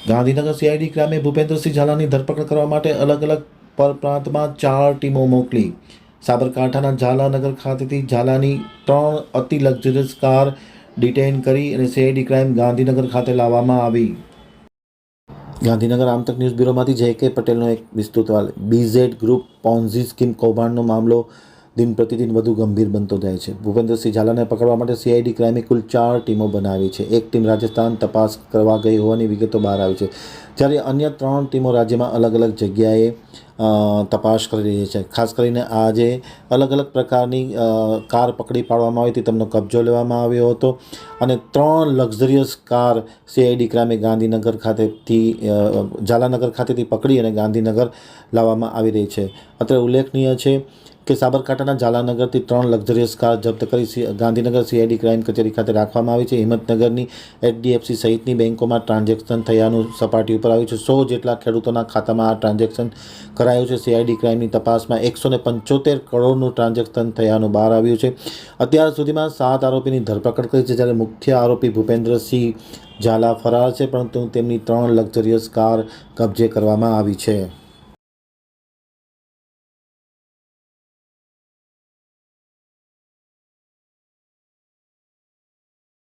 Gandhinagar CID ક્રાઇમે Bhupendrasinh ઝાલાની ધરપકડ કરવા માટે અલગ અલગ પ્રાંતમાં 4 ટીમો મોકલી. સાબરકાંઠાના ઝાલાનગર ખાતેથી ઝાલાની 3 અતિ લક્ઝરિયસ કાર ડિટેઇન કરી અને સીઆઈડી ક્રાઇમ ગાંધીનગર ખાતે લાવવામાં આવી. ગાંધીનગર આમતક ન્યૂઝ બ્યુરોમાંથી જે.કે. પટેલનો એક વિસ્તૃત અહેવાલ. બીઝેડ ગ્રુપ પોન્ઝી સ્કીમ કૌભાંડનો મામલો દિન પ્રતિદિન વધુ ગંભીર બનતો જાય છે. ભૂપેન્દ્રસિંહ ઝાલાને પકડવા માટે સીઆઈડી ક્રાઇમે કુલ 4 ટીમો બનાવી છે. એક ટીમ રાજસ્થાન તપાસ કરવા ગઈ હોવાની વિગતો બહાર આવી છે, જ્યારે અન્ય 3 ટીમો રાજ્યમાં અલગ અલગ જગ્યાએ તપાસ કરી રહી છે. ખાસ કરીને આજે અલગ અલગ પ્રકારની કાર પકડી પાડવામાં આવી હતી, તેમનો કબજો લેવામાં આવ્યો હતો અને 3 લક્ઝરિયસ કાર સીઆઈડી ક્રાઇમે ગાંધીનગર ખાતેથી ઝાલાનગર ખાતેથી પકડી અને ગાંધીનગર લાવવામાં આવી રહી છે. અત્રે ઉલ્લેખનીય છે કે સાબરકાંઠાના ઝાલાનગરથી 3 લક્ઝરિયસ કાર જપ્ત કરી ગાંધીનગર સીઆઈડી ક્રાઇમ કચેરી ખાતે રાખવામાં આવી છે. હિંમતનગરની એચડીએફસી સહિતની બેંકોમાં ટ્રાન્ઝેક્શન થયાનું સપાટી ઉપર આવ્યું છે. 100 જેટલા ખેડૂતોના ખાતામાં આ ટ્રાન્ઝેક્શન કરાયું છે. સીઆઈડી ક્રાઇમની તપાસમાં 175 કરોડનું ટ્રાન્ઝેક્શન થયાનું બહાર આવ્યું છે. અત્યાર સુધીમાં 7 આરોપીની ધરપકડ કરી છે, જ્યારે મુખ્ય આરોપી ભૂપેન્દ્રસિંહ ઝાલા ફરાર છે, પરંતુ તેમની 3 લક્ઝરિયસ કાર કબજે કરવામાં આવી છે.